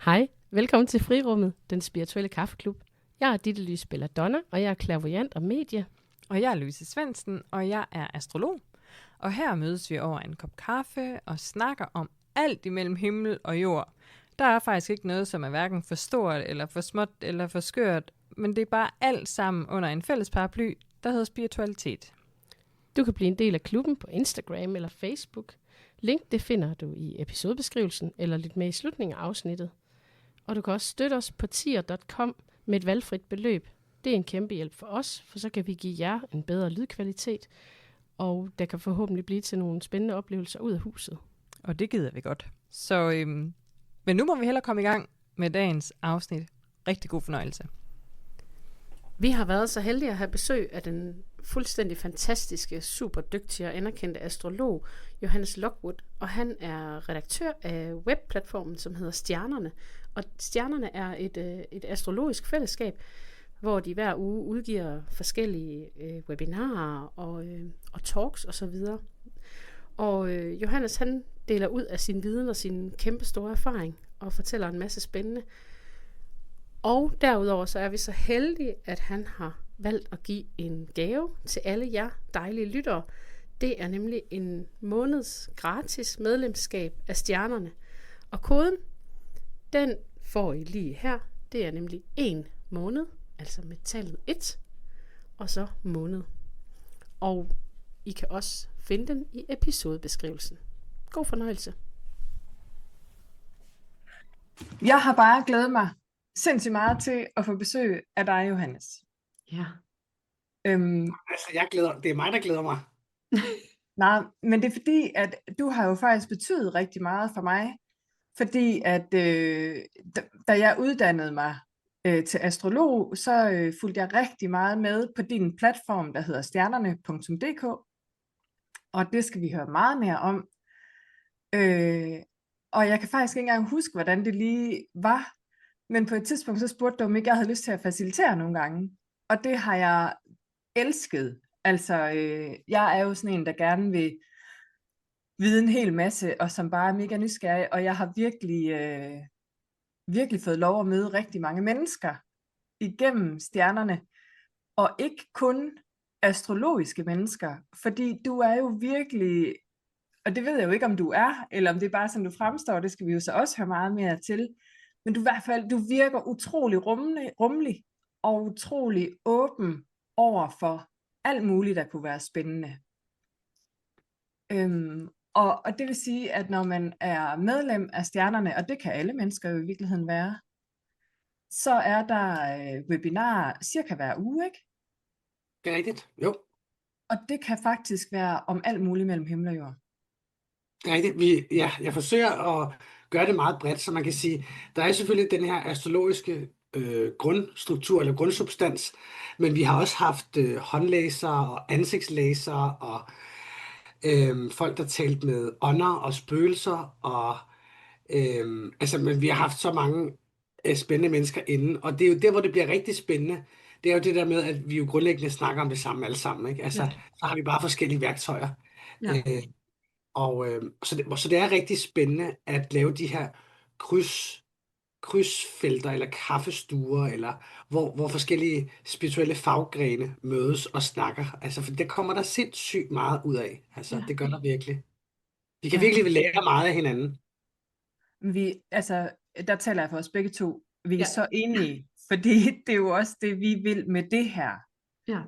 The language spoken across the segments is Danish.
Hej, velkommen til Frirummet, den spirituelle kaffeklub. Jeg er Ditte Lys Belladonna, og jeg er clairvoyant og medie. Og jeg er Louise Svendsen, og jeg er astrolog. Og her mødes vi over en kop kaffe og snakker om alt imellem himmel og jord. Der er faktisk ikke noget, som er hverken for stort, eller for småt, eller for skørt, men det er bare alt sammen under en fælles paraply, der hedder spiritualitet. Du kan blive en del af klubben på Instagram eller Facebook. Link det finder du i episodebeskrivelsen, eller lidt med i slutningen af afsnittet. Og du kan også støtte os på tier.com med et valgfrit beløb. Det er en kæmpe hjælp for os, for så kan vi give jer en bedre lydkvalitet, og der kan forhåbentlig blive til nogle spændende oplevelser ud af huset. Og det gider vi godt. Så, men nu må vi hellere komme i gang med dagens afsnit. Rigtig god fornøjelse. Vi har været så heldige at have besøg af den fuldstændig fantastiske, super dygtige og anerkendte astrolog Johannes Lockwood, og han er redaktør af webplatformen, som hedder Stjernerne. Og Stjernerne er et astrologisk fællesskab, hvor de hver uge udgiver forskellige webinarer og talks osv. Og Johannes, han deler ud af sin viden og sin kæmpe store erfaring og fortæller en masse spændende. Og derudover så er vi så heldige, at han har valgt at give en gave til alle jer dejlige lyttere. Det er nemlig en måneds gratis medlemskab af Stjernerne. Og koden, den får I lige her. Det er nemlig 1 måned, altså med tallet 1, og så måned. Og I kan også finde den i episodebeskrivelsen. God fornøjelse. Jeg har bare glædet mig sindssygt meget til at få besøg af dig, Johannes. Ja. Altså, det er mig, der glæder mig. Nej, men det er fordi, at du har jo faktisk betydet rigtig meget for mig. Fordi at da jeg uddannede mig til astrolog, så fulgte jeg rigtig meget med på din platform, der hedder stjernerne.dk. Og det skal vi høre meget mere om. Og jeg kan faktisk ikke engang huske, hvordan det lige var. Men på et tidspunkt så spurgte du, om ikke jeg havde lyst til at facilitere nogle gange. Og det har jeg elsket. Altså, jeg er jo sådan en, der gerne vil vide en hel masse, og som bare er mega nysgerrig. Og jeg har virkelig fået lov at møde rigtig mange mennesker igennem stjernerne. Og ikke kun astrologiske mennesker. Fordi du er jo virkelig, og det ved jeg jo ikke, om du er, eller om det er bare sådan, du fremstår. Det skal vi jo så også høre meget mere til. Men du virker utrolig rummelig og utrolig åben over for alt muligt, der kunne være spændende. Og det vil sige, at når man er medlem af Stjernerne, og det kan alle mennesker jo i virkeligheden være, så er der webinarer cirka hver uge, ikke? Det er rigtigt, jo. Og det kan faktisk være om alt muligt mellem himmel og jord. Det er rigtigt. Jeg forsøger at gøre det meget bredt, så man kan sige, der er selvfølgelig den her astrologiske grundstruktur eller grundsubstans, men vi har også haft håndlæsere og ansigtslæsere og folk, der talt med ånder og spøgelser, og men vi har haft så mange spændende mennesker inde, og det er jo der, hvor det bliver rigtig spændende. Det er jo det der med, at vi jo grundlæggende snakker om det samme alle sammen, ikke? Altså, så har vi bare forskellige værktøjer. Ja. Så det er rigtig spændende at lave de her krydsfelter eller kaffestuer, eller hvor forskellige spirituelle faggrene mødes og snakker. Altså, for det kommer der sindssygt meget ud af. Altså, det gør der virkelig. Vi kan virkelig lære meget af hinanden. Der taler jeg for os begge to. Vi er så enige, fordi det er jo også det, vi vil med det her. Ja.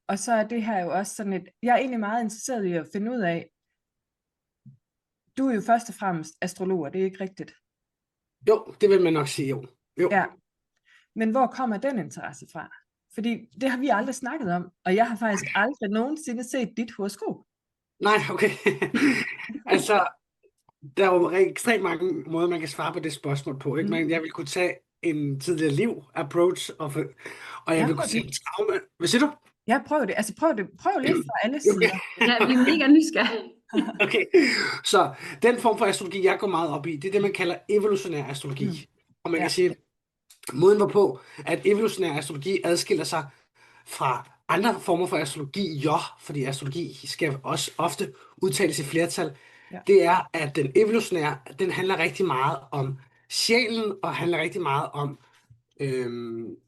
Og så er det her jo også sådan jeg er egentlig meget interesseret i at finde ud af, du er jo først og fremmest astrolog, er det ikke rigtigt? Jo, det vil man nok sige, jo. Ja. Men hvor kommer den interesse fra? Fordi det har vi aldrig snakket om, og jeg har faktisk aldrig nogensinde set dit horoskop. Nej, okay. Altså, der er jo ekstremt mange måder, man kan svare på det spørgsmål på, ikke? Men jeg vil kunne tage en tidligere liv approach, og jeg vil kunne sige traume. Hvad siger du? Ja, prøv det. Altså prøv lidt fra alle sider. Ja, vi er mega nysgerrige. Okay, så den form for astrologi, jeg går meget op i, det er det, man kalder evolutionær astrologi. Og man kan sige, måden hvorpå, at evolutionær astrologi adskiller sig fra andre former for astrologi, fordi astrologi skal også ofte udtales i flertal, det er, at den evolutionære, den handler rigtig meget om sjælen og handler rigtig meget om,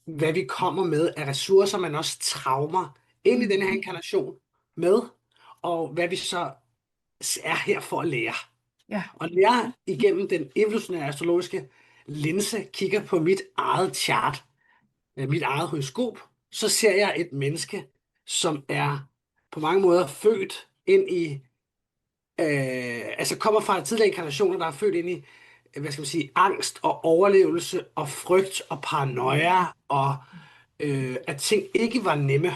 hvad vi kommer med af ressourcer, men også traumer ind i den her inkarnation med, og hvad vi så er her for at lære. Ja. Og når jeg igennem den evolutionære astrologiske linse kigger på mit eget chart, mit eget horoskop, så ser jeg et menneske, som er på mange måder født ind i, altså kommer fra tidligere inkarnationer, der er født ind i, hvad skal man sige, angst og overlevelse og frygt og paranoia, og at ting ikke var nemme.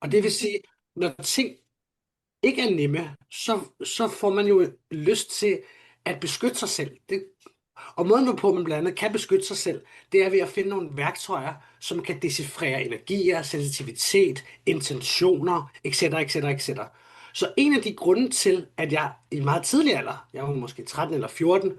Og det vil sige, når ting ikke er nemme, så får man jo lyst til at beskytte sig selv. Og måden, hvorpå man blandt andet kan beskytte sig selv, det er ved at finde nogle værktøjer, som kan decifrere energier, sensitivitet, intentioner, etc., etc., etc. Så en af de grunde til, at jeg i meget tidlig alder, jeg var måske 13 eller 14,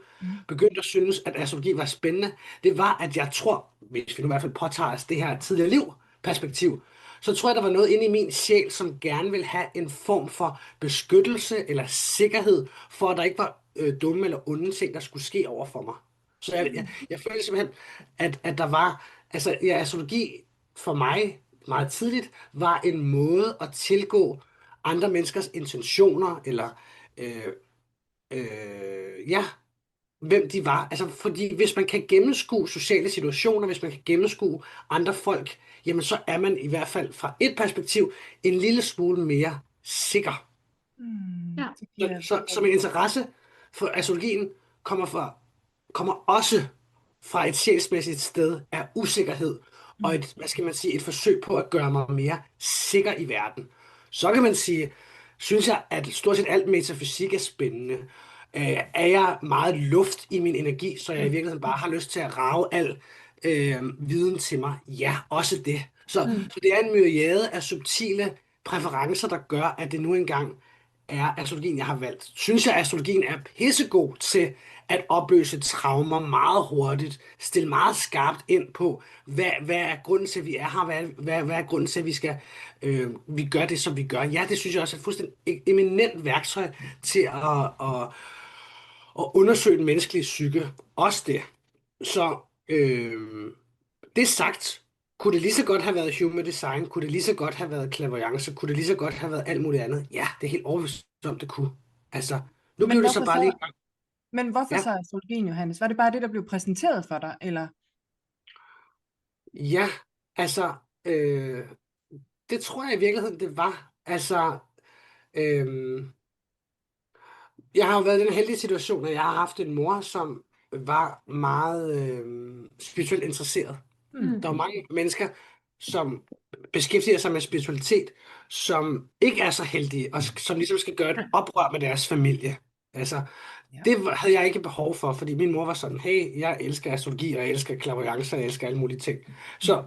begyndte at synes, at astrologi var spændende, det var, at jeg tror, hvis vi nu i hvert fald påtager os det her tidligere liv-perspektiv, så tror jeg, der var noget inde i min sjæl, som gerne ville have en form for beskyttelse eller sikkerhed, for at der ikke var dumme eller onde ting, der skulle ske over for mig. Så jeg følte simpelthen, at der var, altså astrologi for mig meget tidligt, var en måde at tilgå andre menneskers intentioner, eller hvem de var. Altså, fordi hvis man kan gennemskue sociale situationer, hvis man kan gennemskue andre folk, jamen så er man i hvert fald fra et perspektiv en lille smule mere sikker. Ja. Så min interesse for astrologien kommer også fra et sjælsmæssigt sted af usikkerhed, og et, hvad skal man sige, et forsøg på at gøre mig mere sikker i verden. Så kan man sige, synes jeg, at stort set alt metafysik er spændende. Er jeg meget luft i min energi, så jeg i virkeligheden bare har lyst til at rage al viden til mig? Ja, også det. Så det er en myriade af subtile præferencer, der gør, at det nu engang er astrologien, jeg har valgt. Synes jeg, at astrologien er pissegod til at opløse traumer meget hurtigt, stille meget skarpt ind på, hvad er grunden til, at vi er her, hvad er grunden til, at vi gør det, som vi gør. Ja, det synes jeg også er et fuldstændig eminent værktøj til at undersøge den menneskelige psyke. Også det. Så det sagt, kunne det lige så godt have været human design, kunne det lige så godt have været clairvoyance, kunne det lige så godt have været alt muligt andet. Ja, det er helt overbevist om, det kunne. Altså, nu blev det så bare lige... Men hvorfor så astrologien, Johannes? Var det bare det, der blev præsenteret for dig, eller? Ja, altså, det tror jeg i virkeligheden, det var. Altså, jeg har jo været i den heldige situation, at jeg har haft en mor, som var meget spirituelt interesseret. Der er mange mennesker, som beskæftiger sig med spiritualitet, som ikke er så heldige, og som ligesom skal gøre et oprør med deres familie. Altså, det havde jeg ikke behov for, fordi min mor var sådan, hey, jeg elsker astrologi, og jeg elsker clairvoyance, og jeg elsker alle mulige ting. Så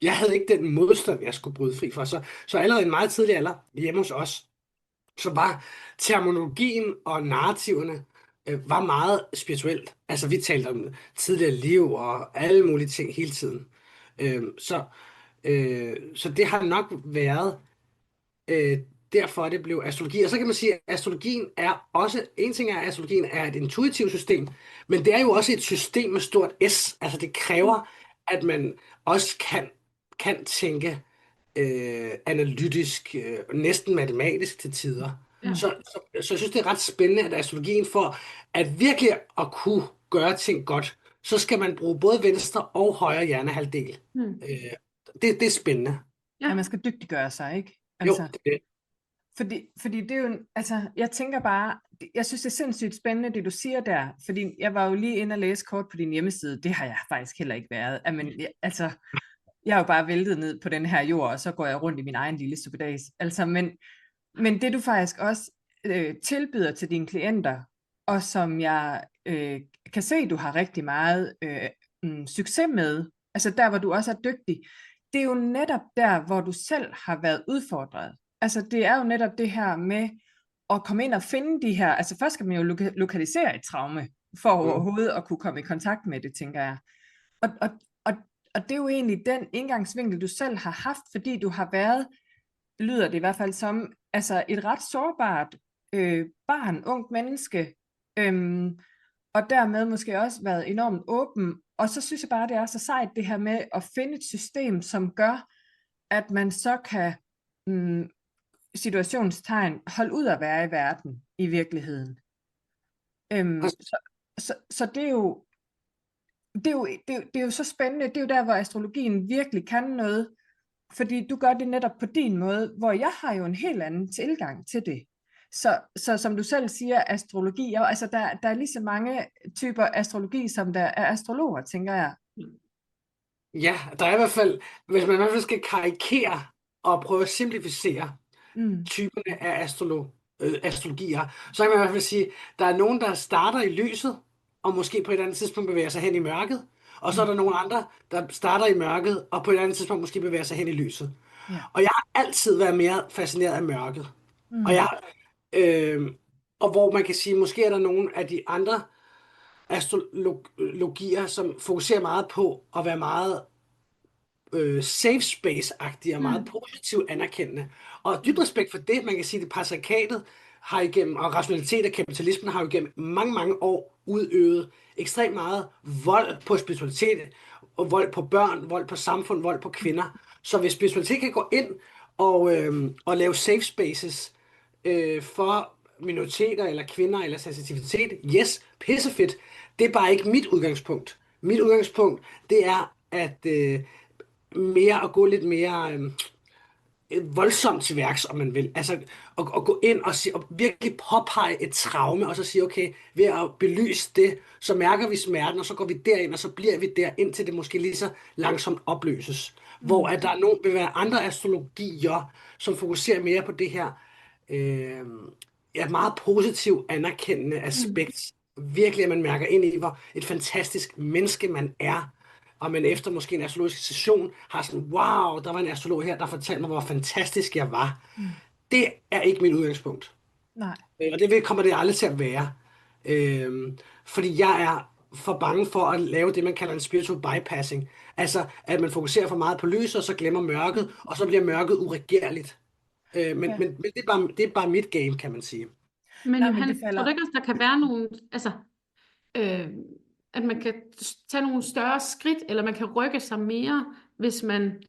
jeg havde ikke den modstand, jeg skulle bryde fri for. Så allerede i en meget tidlig alder, hjemme hos os, så var terminologien og narrativerne var meget spirituelt. Altså, vi talte om tidligere liv og alle mulige ting hele tiden. Så det har nok været derfor, det blev astrologi. Og så kan man sige, at astrologien er også, en ting er, at astrologien er et intuitivt system, men det er jo også et system med stort S. Altså, det kræver, at man også kan tænke analytisk, næsten matematisk til tider. Så jeg synes, det er ret spændende, at astrologien for at virkelig at kunne gøre ting godt, så skal man bruge både venstre og højre hjernehalvdel. Det er spændende. Ja, man skal dygtiggøre sig, ikke? Altså, Jo, det er det. Fordi det er jo, altså, jeg tænker bare, jeg synes, det er sindssygt spændende, det du siger der, fordi jeg var jo lige inde og læse kort på din hjemmeside, det har jeg faktisk heller ikke været. Altså, jeg er jo bare væltet ned på den her jord, og så går jeg rundt i min egen lille suppedags. Altså, men det du faktisk også tilbyder til dine klienter, og som jeg kan se, du har rigtig meget succes med, altså der, hvor du også er dygtig, det er jo netop der, hvor du selv har været udfordret. Altså det er jo netop det her med at komme ind og finde de her, altså først skal man jo lokalisere et traume, for overhovedet at kunne komme i kontakt med det, tænker jeg. Og det er jo egentlig den indgangsvinkel, du selv har haft, fordi du har været, det lyder det i hvert fald som, altså et ret sårbart barn, ungt menneske, og dermed måske også været enormt åben. Og så synes jeg bare, det er så sejt det her med at finde et system, som gør, at man så kan, situationstegn, holde ud at være i verden i virkeligheden. Så det er jo, det er jo så spændende. Det er jo der, hvor astrologien virkelig kan noget, fordi du gør det netop på din måde, hvor jeg har jo en helt anden tilgang til det. Så som du selv siger, astrologi, altså der er lige så mange typer astrologi, som der er astrologer, tænker jeg. Ja, der er i hvert fald, hvis man i hvert fald skal karikere og prøve at simplificere typerne af astrologier, så kan man i hvert fald sige, at der er nogen, der starter i lyset, og måske på et andet tidspunkt bevæger sig hen i mørket, og så er der nogle andre, der starter i mørket, og på et andet tidspunkt måske bevæger sig hen i lyset. Ja. Og jeg har altid været mere fascineret af mørket. Og hvor man kan sige, måske er der nogle af de andre astrologier, som fokuserer meget på at være meget safe space-agtige og meget positivt anerkendende. Og dyb respekt for det, man kan sige, det patriarkatet har igennem, og rationalitet og kapitalismen har jo igennem mange, mange år udøvet ekstremt meget vold på spiritualitet, og vold på børn, vold på samfund, vold på kvinder. Så hvis spiritualitet kan gå ind og lave safe spaces for minoriteter eller kvinder eller sensitivitet, yes, pissefedt. Det er bare ikke mit udgangspunkt. Mit udgangspunkt, det er at at gå lidt mere voldsomt til værks, om man vil. Altså at gå ind og virkelig påpege et traume, og så sige, okay, ved at belyse det, så mærker vi smerten, og så går vi derind, og så bliver vi der, indtil det måske lige så langsomt opløses. Hvor at der vil være andre astrologier, som fokuserer mere på det her meget positivt anerkendende aspekt. Virkelig, at man mærker ind i, hvor et fantastisk menneske man er, og man efter måske en astrologisk session har sådan, wow, der var en astrolog her, der fortalte mig, hvor fantastisk jeg var. Det er ikke mit udgangspunkt. Nej. Og det kommer det aldrig til at være. Fordi jeg er for bange for at lave det, man kalder en spiritual bypassing. Altså, at man fokuserer for meget på lyset, og så glemmer mørket, og så bliver mørket uregerligt. Men det er bare mit game, kan man sige. Men Johan, tror du ikke også, der kan være nogle, altså, at man kan tage nogle større skridt, eller man kan rykke sig mere, hvis man,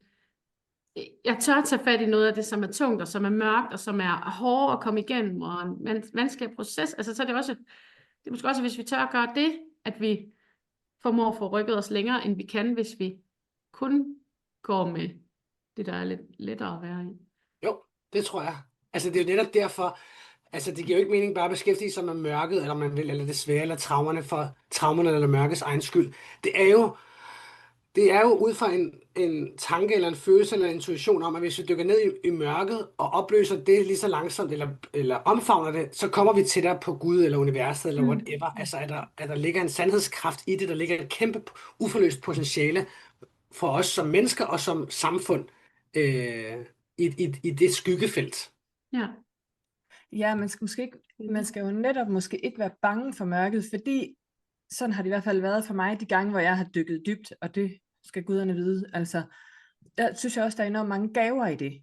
jeg tør tage fat i noget af det, som er tungt, og som er mørkt, og som er hårdt at komme igennem, og en vanskelig proces. Altså, så er det også, det er måske også, hvis vi tør at gøre det, at vi formår at få rykket os længere, end vi kan, hvis vi kun går med det, der er lidt lettere at være i. Jo, det tror jeg. Altså, det er jo netop derfor, altså, det giver jo ikke mening bare at beskæftige sig med mørket, eller man vil, eller det svære, eller traumerne eller mørkets egen skyld. Det er jo ud fra en tanke, eller en følelse, eller en intuition om, at hvis vi dykker ned i mørket, og opløser det lige så langsomt, eller omfavner det, så kommer vi tættere på Gud, eller universet, eller whatever. Altså, at der ligger en sandhedskraft i det, der ligger et kæmpe uforløst potentiale for os som mennesker, og som samfund, i det skyggefelt. Ja. Ja, man skal jo netop måske ikke være bange for mørket, fordi sådan har det i hvert fald været for mig de gange, hvor jeg har dykket dybt, og det skal guderne vide. Altså, der synes jeg også, der er enormt mange gaver i det.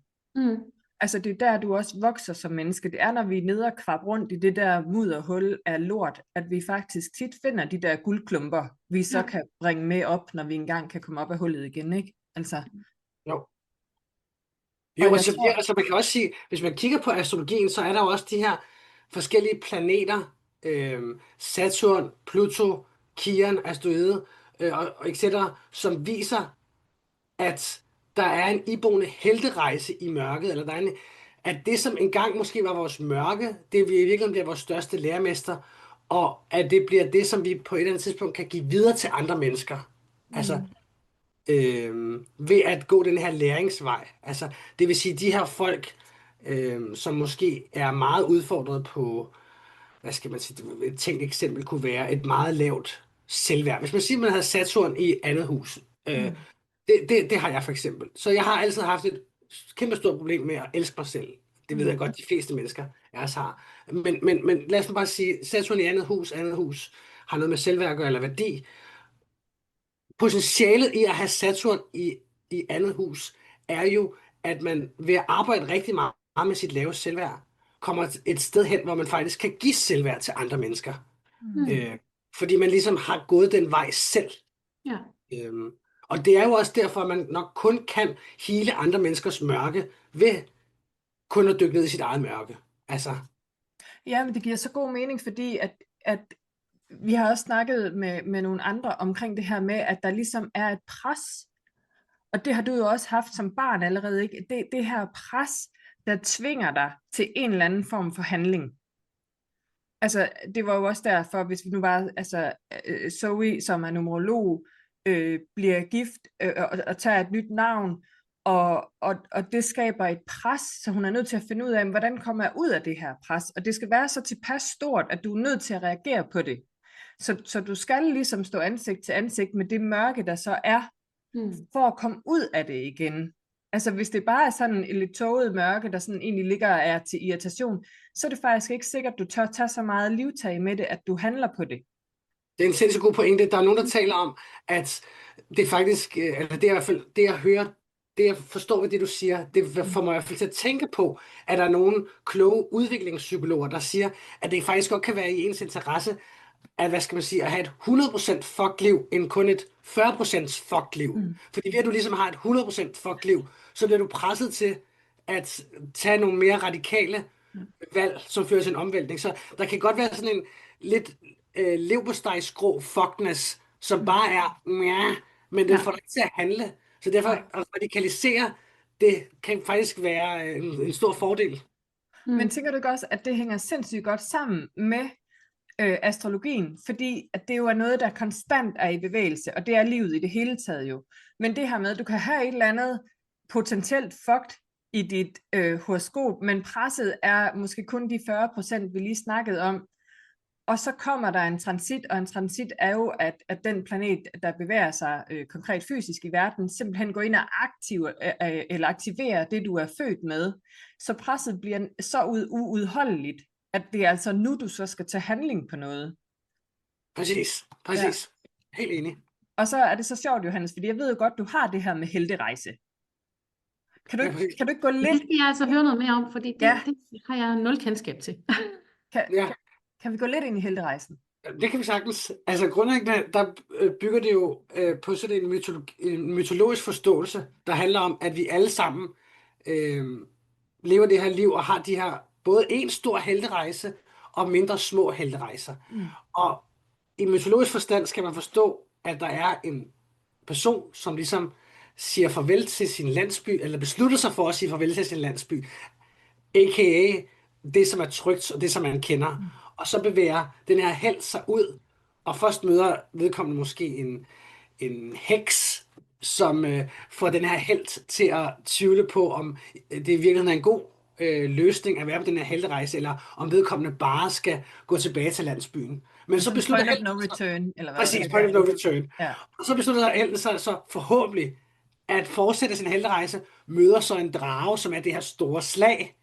Altså, det er der, du også vokser som menneske. Det er, når vi er nede og kvab rundt i det der mudderhul af lort, at vi faktisk tit finder de der guldklumper, vi så kan bringe med op, når vi engang kan komme op af hullet igen, ikke? Altså. Jo, altså man kan også sige, hvis man kigger på astrologien, så er der jo også de her forskellige planeter, Saturn, Pluto, Kiron, asteroide, og etc., som viser, at der er en iboende helterejse i mørket, eller at det, som engang måske var vores mørke, det vil i virkeligheden blive vores største lærermester, og at det bliver det, som vi på et eller andet tidspunkt kan give videre til andre mennesker. Altså, ved at gå den her læringsvej. Altså, det vil sige, de her folk, som måske er meget udfordret på, hvad skal man sige, et tænkt eksempel kunne være et meget lavt selvværd. Hvis man siger, at man havde Saturn i andet hus, det har jeg for eksempel. Så jeg har altid haft et kæmpe stort problem med at elske mig selv. Det ved jeg godt, de fleste mennesker også har. Men lad os bare sige, Saturn i andet hus har noget med selvværd at gøre, eller værdi. Potentialet i at have Saturn i andet hus er jo, at man ved at arbejde rigtig meget med sit lave selvværd, kommer et sted hen, hvor man faktisk kan give selvværd til andre mennesker. fordi man ligesom har gået den vej selv. Ja. Og det er jo også derfor, at man nok kun kan hele andre menneskers mørke ved kun at dykke ned i sit eget mørke. Altså, Ja, men det giver så god mening, fordi at vi har også snakket med nogle andre omkring det her med, at der ligesom er et pres, og det har du jo også haft som barn allerede, ikke? Det her pres, der tvinger dig til en eller anden form for handling. Altså, det var jo også derfor, hvis vi nu var, altså, Zoe, som er numerolog, bliver gift og tager et nyt navn, og det skaber et pres, så hun er nødt til at finde ud af, hvordan kommer jeg ud af det her pres, og det skal være så tilpas stort, at du er nødt til at reagere på det. Så du skal ligesom stå ansigt til ansigt med det mørke, der så er, for at komme ud af det igen. Altså hvis det bare er sådan et lidt tåget mørke, der sådan egentlig ligger og er til irritation, så er det faktisk ikke sikkert, at du tør tage så meget livtag med det, at du handler på det. det er en sindssygt god pointe. Der er nogen, der taler om, at det faktisk, eller det er i hvert fald det, jeg hører, det jeg forstår ved det, du siger, det får mig i hvert fald til at tænke på, at der er nogle kloge udviklingspsykologer, der siger, at det faktisk godt kan være i ens interesse, at, hvad skal man sige, at have et 100% fuck-liv, end kun et 40% fuck-liv. Fordi ved at du ligesom har et 100% fuck-liv, så bliver du presset til at tage nogle mere radikale valg, som fører til en omvæltning. Så der kan godt være sådan en lidt leverpostejsgrå fuckness, som bare er, men den får dig ikke til at handle. Så derfor at radikalisere, det kan faktisk være en stor fordel. Men tænker du ikke også, at det hænger sindssygt godt sammen med astrologien, fordi at det jo er noget, der konstant er i bevægelse, og det er livet i det hele taget jo. Men det her med, at du kan have et eller andet potentielt fucked i dit horoskop, men presset er måske kun de 40%, vi lige snakkede om, og så kommer der en transit, og en transit er jo, at den planet, der bevæger sig konkret fysisk i verden, simpelthen går ind og aktiverer det, du er født med. Så presset bliver så uudholdeligt, at det er altså nu, du så skal tage handling på noget. Præcis. Ja. Helt enig. Og så er det så sjovt, Johannes, fordi jeg ved jo godt, du har det her med helterejse. Kan du ikke gå lidt... Det skal jeg altså høre noget mere om, fordi det har jeg nul kendskab til. Kan vi gå lidt ind i helterejsen? Det kan vi sagtens. Altså grundlæggende, der bygger det jo på sådan en mytologisk forståelse, der handler om, at vi alle sammen lever det her liv og har de her både en stor helterejse og mindre små helterejser. Og i mytologisk forstand skal man forstå, at der er en person, som ligesom siger farvel til sin landsby, eller beslutter sig for at sige farvel til sin landsby, a.k.a. det, som er trygt, og det, som man kender. Og så bevæger den her helt sig ud, og først møder vedkommende måske en heks, som får den her helt til at tvivle på, om det i virkeligheden er en god løsning at være på den her helterejse, eller om vedkommende bare skal gå tilbage til landsbyen. Men så beslutter point of no return, eller hvad? Præcis, point of no return. Ja. Og så beslutter helten sig så forhåbentlig at fortsætte sin helterejse, møder så en drage, som er det her store slag,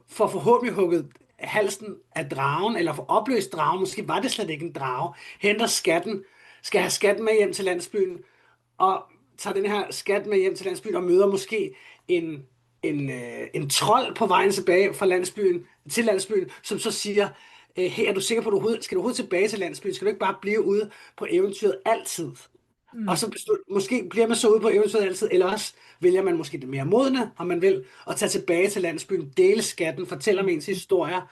for forhåbentlig hugget halsen af dragen, eller for opløst dragen, måske var det slet ikke en drage, henter skatten, skal have skatten med hjem til landsbyen, og tager den her skat med hjem til landsbyen, og møder måske en trold på vejen tilbage fra landsbyen, til landsbyen, som så siger, hey, er du sikker på, at skal du overhovedet tilbage til landsbyen? Skal du ikke bare blive ude på eventyret altid? Og så måske bliver man så ude på eventyret altid, eller også vælger man måske det mere modne, om man vil, og tage tilbage til landsbyen, dele skatten, fortælle om ens historier,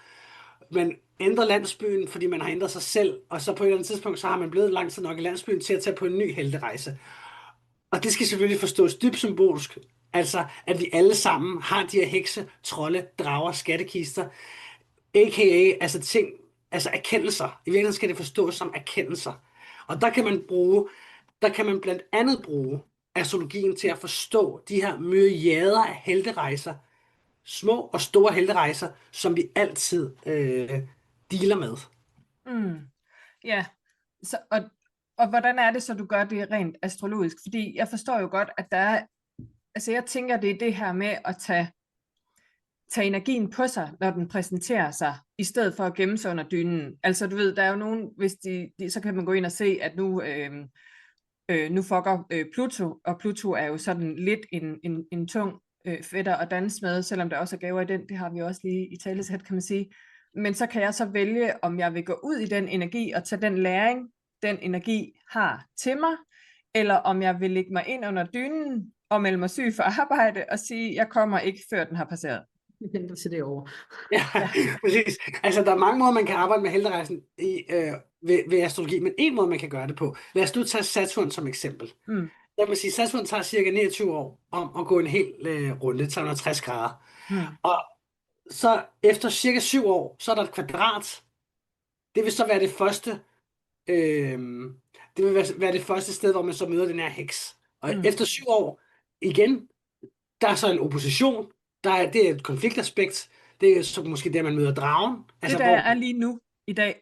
men ændre landsbyen, fordi man har ændret sig selv, og så på et eller andet tidspunkt, så har man blevet lang tid nok i landsbyen til at tage på en ny helterejse. Og det skal selvfølgelig forstås dybt symbolisk, altså at vi alle sammen har de her hekse, trolde, drager, skattekister, a.k.a. altså ting, altså erkendelser. I virkeligheden skal det forstås som erkendelser. Og der kan man blandt andet bruge astrologien til at forstå de her myriader af helterejser, små og store helterejser, som vi altid dealer med. Ja, så, og hvordan er det så, du gør det rent astrologisk? Fordi jeg forstår jo godt, at der er, altså jeg tænker, det er det her med at tage energien på sig, når den præsenterer sig, i stedet for at gemme sig under dynen. Altså du ved, der er jo nogen, hvis så kan man gå ind og se, at nu fucker Pluto, og Pluto er jo sådan lidt en tung fætter at danse med, selvom der også er gaver i den, det har vi også lige i talesæt, kan man sige. Men så kan jeg så vælge, om jeg vil gå ud i den energi og tage den læring, den energi har til mig, eller om jeg vil lægge mig ind under dynen og melde mig syg for arbejde og sige, jeg kommer ikke, før den har passeret. Jeg venter til det over. Ja, præcis. Altså, der er mange måder, man kan arbejde med helterejsen ved astrologi, men en måde, man kan gøre det på. Lad os nu tage Saturn som eksempel. Jeg vil sige, Saturn tager cirka 29 år om at gå en hel runde, 360 grader. Og så efter cirka 7 år, så er der et kvadrat. Det vil så være det første, det vil være det første sted, hvor man så møder den her heks. Og efter 7 år, igen, der er så en opposition. Det er et konfliktaspekt. Det er så måske der, man møder dragen. Altså, det der er lige nu, i dag.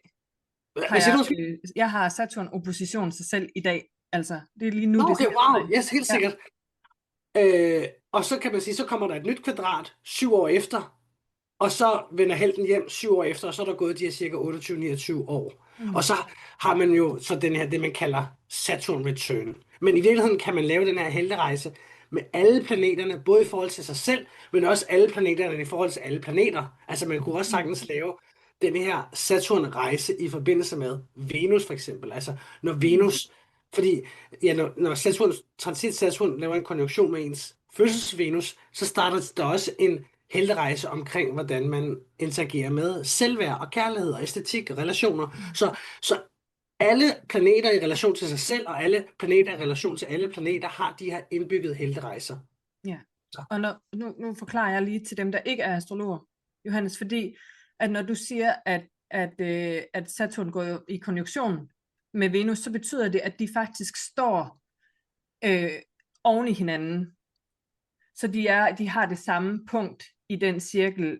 Jeg har Saturn opposition sig selv i dag. Altså, det er lige nu. Okay, wow, yes, helt sikkert. Og så kan man sige, så kommer der et nyt kvadrat 7 år efter, og så vender helten hjem 7 år efter, og så er der gået de her cirka 28-29 år. Og så har man jo så den her, det man kalder Saturn Return. Men i virkeligheden kan man lave den her helterejse med alle planeterne, både i forhold til sig selv, men også alle planeterne i forhold til alle planeter. Altså man kunne også sagtens lave den her Saturn-rejse i forbindelse med Venus for eksempel. Altså når Venus, fordi ja, når Saturn laver en konjunktion med ens fødsels-Venus, så starter der også en helterejse omkring, hvordan man interagerer med selvværd og kærlighed og æstetik og relationer. Så alle planeter i relation til sig selv, og alle planeter i relation til alle planeter, har de her indbyggede helterejser. Ja, og nu forklarer jeg lige til dem, der ikke er astrologer, Johannes, fordi at når du siger, at Saturn går i konjunktion med Venus, så betyder det, at de faktisk står oven i hinanden. Så de har det samme punkt i den cirkel,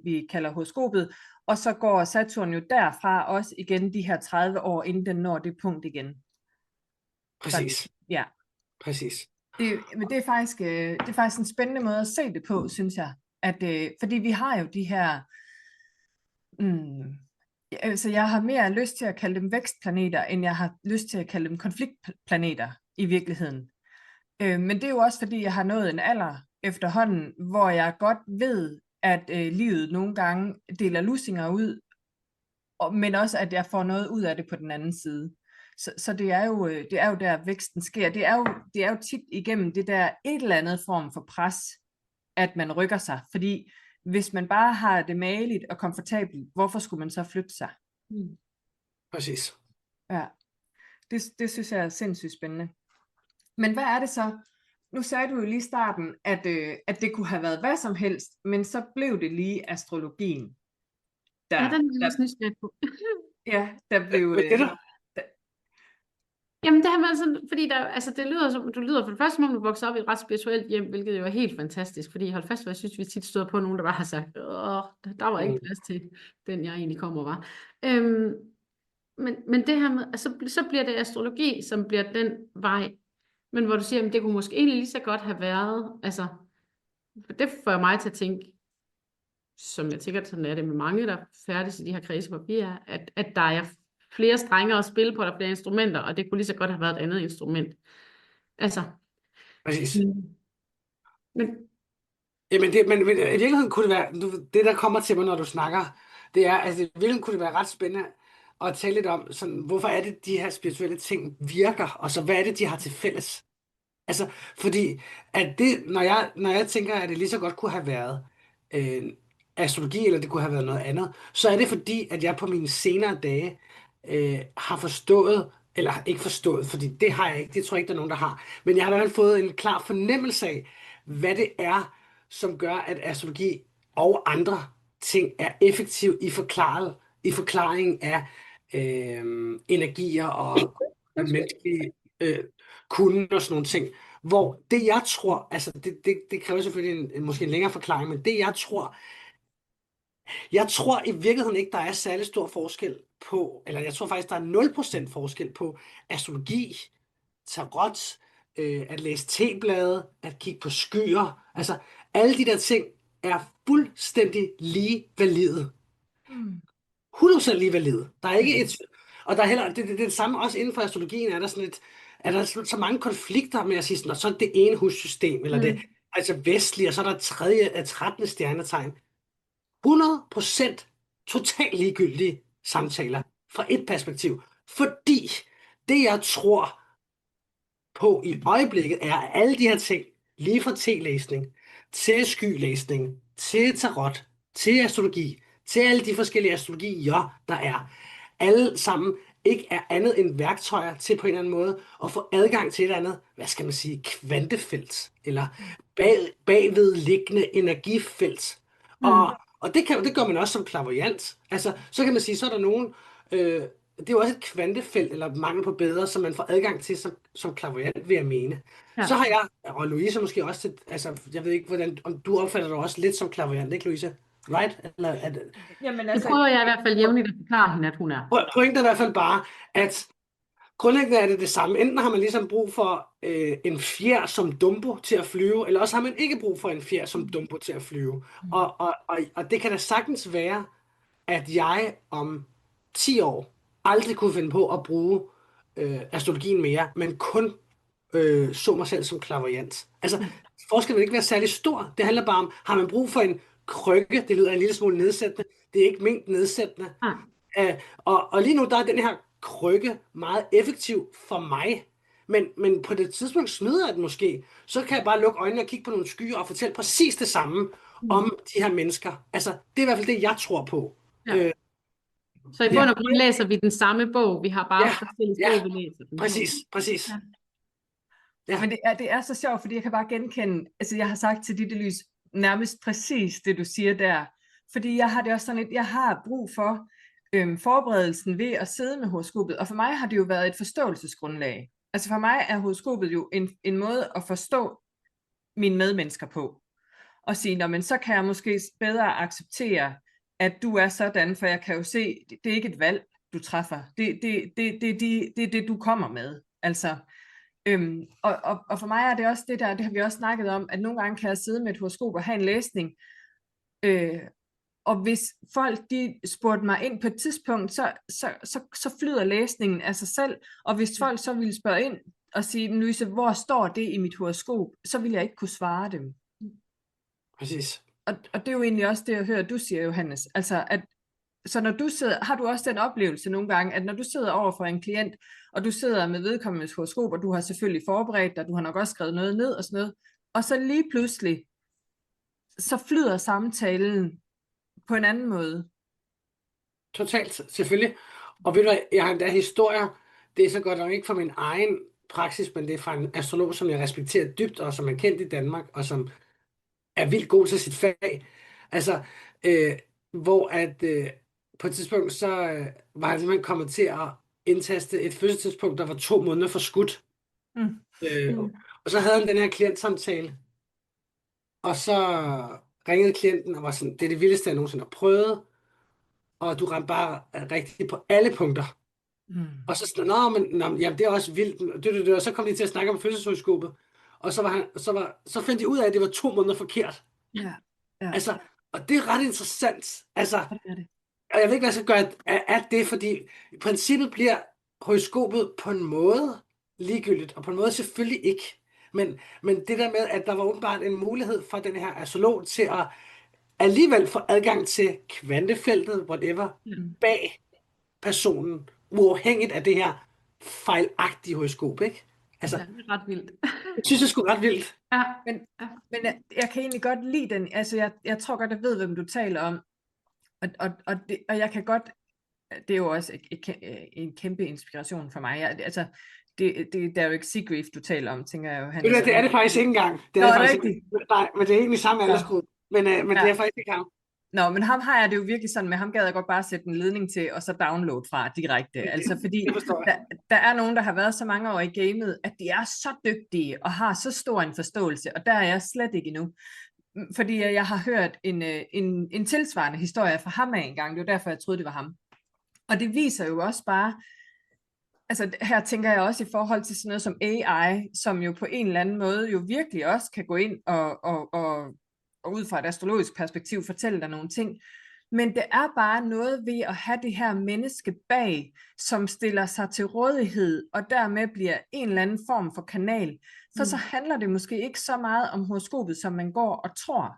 vi kalder horoskopet, og så går Saturn jo derfra også igen de her 30 år, inden den når det punkt igen. Præcis. Ja. Præcis. Men det er faktisk en spændende måde at se det på, synes jeg. Fordi vi har jo de her... altså jeg har mere lyst til at kalde dem vækstplaneter, end jeg har lyst til at kalde dem konfliktplaneter i virkeligheden. Men det er jo også fordi, jeg har nået en alder efterhånden, hvor jeg godt ved, at livet nogle gange deler lussinger ud, men også at jeg får noget ud af det på den anden side. Så det er jo der væksten sker. Det er jo tit igennem det der et eller andet form for pres, at man rykker sig. Fordi hvis man bare har det mageligt og komfortabelt, hvorfor skulle man så flytte sig? Præcis. Ja, det synes jeg er sindssygt spændende. Men hvad er det så? Nu sagde du jo lige i starten, at det kunne have været hvad som helst, men så blev det lige astrologien. Ja, den er jeg også nysgerrig på. Ja, der blev... Jamen det her med sådan, fordi det lyder som, du lyder for det første, som om du voksede op i et ret spirituelt hjem, hvilket jo er helt fantastisk, fordi hold fast, jeg synes, vi tit støder på nogen, der bare har sagt, der var ikke plads til den, jeg egentlig kommer var. Men det her med, altså, så bliver det astrologi, som bliver den vej, men hvor du siger, at det kunne måske egentlig lige så godt have været, altså, det får mig til at tænke, som jeg tænker, sådan er det med mange, der færdes i de her kredse papir, at der er flere strenger at spille på, der er flere instrumenter, og det kunne lige så godt have været et andet instrument. Altså. Præcis. Men i virkeligheden kunne det være, det der kommer til mig, når du snakker, det er, altså i virkeligheden kunne det være ret spændende at tale lidt om, sådan, hvorfor er det, de her spirituelle ting virker, og så hvad er det, de har til fælles? Altså, fordi, at det, når jeg tænker, at det lige så godt kunne have været astrologi, eller det kunne have været noget andet, så er det fordi, at jeg på mine senere dage har forstået, eller ikke forstået, fordi det har jeg ikke, det tror jeg ikke, der er nogen, der har, men jeg har i hvert fald fået en klar fornemmelse af, hvad det er, som gør, at astrologi og andre ting er effektiv i forklaringen af energier og menneskelige kunden og sådan nogle ting. Hvor det jeg tror, altså det kræver selvfølgelig måske en længere forklaring, men det jeg tror i virkeligheden ikke, der er særlig stor forskel på, eller jeg tror faktisk, der er 0% forskel på astrologi, tarot, at læse teblade, at kigge på skyer. Altså alle de der ting er fuldstændig lige valide. 100% lige valide. Der er ikke et... Og der er heller, det er det samme også inden for astrologien, er der så mange konflikter med at sige sådan, og så er det ene hussystem, eller det altså vestlige, og så er der 13. stjernetegn. 100% totalt ligegyldige samtaler fra et perspektiv. Fordi det, jeg tror på i øjeblikket, er at alle de her ting, lige fra telæsning, til skylæsning, til tarot, til astrologi, til alle de forskellige astrologier, der er, alle sammen ikke er andet end værktøjer til på en eller anden måde at få adgang til et eller andet, hvad skal man sige, kvantefelt, eller bagvedliggende energifelt. Og det gør man også som clairvoyant. Altså, så kan man sige, så er der nogen, det er jo også et kvantefelt, eller mangel på bedre, som man får adgang til som clairvoyant, vil jeg mene. Ja. Så har jeg, og Louise måske også, altså, jeg ved ikke, om du opfatter dig også lidt som clairvoyant, ikke Louise? Right? Eller, Jamen, Det prøver jeg i hvert fald jævnligt at forklare hende, at hun er. Pointen er i hvert fald bare, at grundlæggende er det samme. Enten har man ligesom brug for en fjer som Dumbo til at flyve, eller også har man ikke brug for en fjer som Dumbo til at flyve. Og det kan da sagtens være, at jeg om 10 år aldrig kunne finde på at bruge astrologien mere, men kun så mig selv som clairvoyant. Altså, forskellen vil ikke være særlig stor. Det handler bare om, har man brug for en krykke? Det lyder en lille smule nedsættende. Det er ikke ment nedsættende. Og lige nu, der er den her krykke meget effektiv for mig. Men på det tidspunkt smider jeg den måske. Så kan jeg bare lukke øjnene og kigge på nogle skyer og fortælle præcis det samme om de her mennesker. Altså, det er i hvert fald det, jeg tror på. Ja. Så i bund og grund læser vi den samme bog. Vi har bare forskellige sprog, vi læser den. Præcis. Ja. Men det er så sjovt, fordi jeg kan bare genkende, altså jeg har sagt til Ditte Lys nærmest præcis det, du siger der. Fordi jeg har det også sådan lidt, jeg har brug for forberedelsen ved at sidde med horoskopet, og for mig har det jo været et forståelsesgrundlag. Altså for mig er horoskopet jo en måde at forstå mine medmennesker på, og sige, men så kan jeg måske bedre acceptere, at du er sådan, for jeg kan jo se, det er ikke et valg, du træffer, det er det, du kommer med, altså. Og for mig er det også det der, det har vi også snakket om, at nogle gange kan jeg sidde med et horoskop og have en læsning, og hvis folk de spurgte mig ind på et tidspunkt, så flyder læsningen af sig selv, og hvis folk så ville spørge ind og sige, Louise, hvor står det i mit horoskop, så ville jeg ikke kunne svare dem. Præcis. Og det er jo egentlig også det, jeg hører, du siger, Johannes, altså at så når du sidder, har du også den oplevelse nogle gange, at når du sidder over for en klient, og du sidder med vedkommendes horoskop, og du har selvfølgelig forberedt dig, du har nok også skrevet noget ned og sådan noget, og så lige pludselig, så flyder samtalen på en anden måde. Totalt, selvfølgelig. Og ved du hvad, jeg har endda historier, det er så godt nok ikke fra min egen praksis, men det er fra en astrolog, som jeg respekterer dybt, og som er kendt i Danmark, og som er vildt god til sit fag. Altså, hvor at på et tidspunkt, så var han simpelthen kommet til at indtaste et fødselstidspunkt, der var 2 måneder for skudt. Og så havde han den her klientsamtale, og så ringede klienten og var sådan, det er det vildeste, jeg nogensinde har prøvet, og du ramte bare rigtigt på alle punkter. Og så sådan, jamen, det er også vildt. Og så kom de til at snakke om fødselshoroskopet, og så fandt de ud af, at det var 2 måneder forkert. Ja. Altså, og det er ret interessant. Altså, Det er det. og jeg ved ikke, hvad jeg skal gøre af det, fordi i princippet bliver horoskopet på en måde ligegyldigt, og på en måde selvfølgelig ikke. Men det der med, at der var åbenbart en mulighed for den her astrolog til at alligevel få adgang til kvantefeltet, whatever, bag personen, uafhængigt af det her fejlagtige horoskop, ikke? Altså, Ja, det er ret vildt. jeg synes, det er sgu ret vildt. Ja. Men jeg kan egentlig godt lide den, altså jeg tror godt, jeg ved, hvem du taler om, og jeg kan godt, det er jo også en kæmpe inspiration for mig. Det er Derek Seagrave, du taler om, tænker jeg jo. Det er det faktisk ikke engang. Det er faktisk ikke. Nej, men det er egentlig samme aldersgruppe. Men det er faktisk ikke ham. Nå, men ham har jeg det jo virkelig sådan med, ham gad jeg godt bare sætte en ledning til, og så download fra direkte. Altså fordi der er nogen, der har været så mange år i gamet, at de er så dygtige, og har så stor en forståelse, og der er jeg slet ikke endnu. Fordi jeg har hørt en tilsvarende historie fra ham af engang, det var derfor, jeg troede, det var ham. Og det viser jo også bare, altså her tænker jeg også i forhold til sådan noget som AI, som jo på en eller anden måde jo virkelig også kan gå ind og ud fra et astrologisk perspektiv fortælle dig nogle ting. Men det er bare noget ved at have det her menneske bag, som stiller sig til rådighed, og dermed bliver en eller anden form for kanal. For så handler det måske ikke så meget om horoskopet, som man går og tror.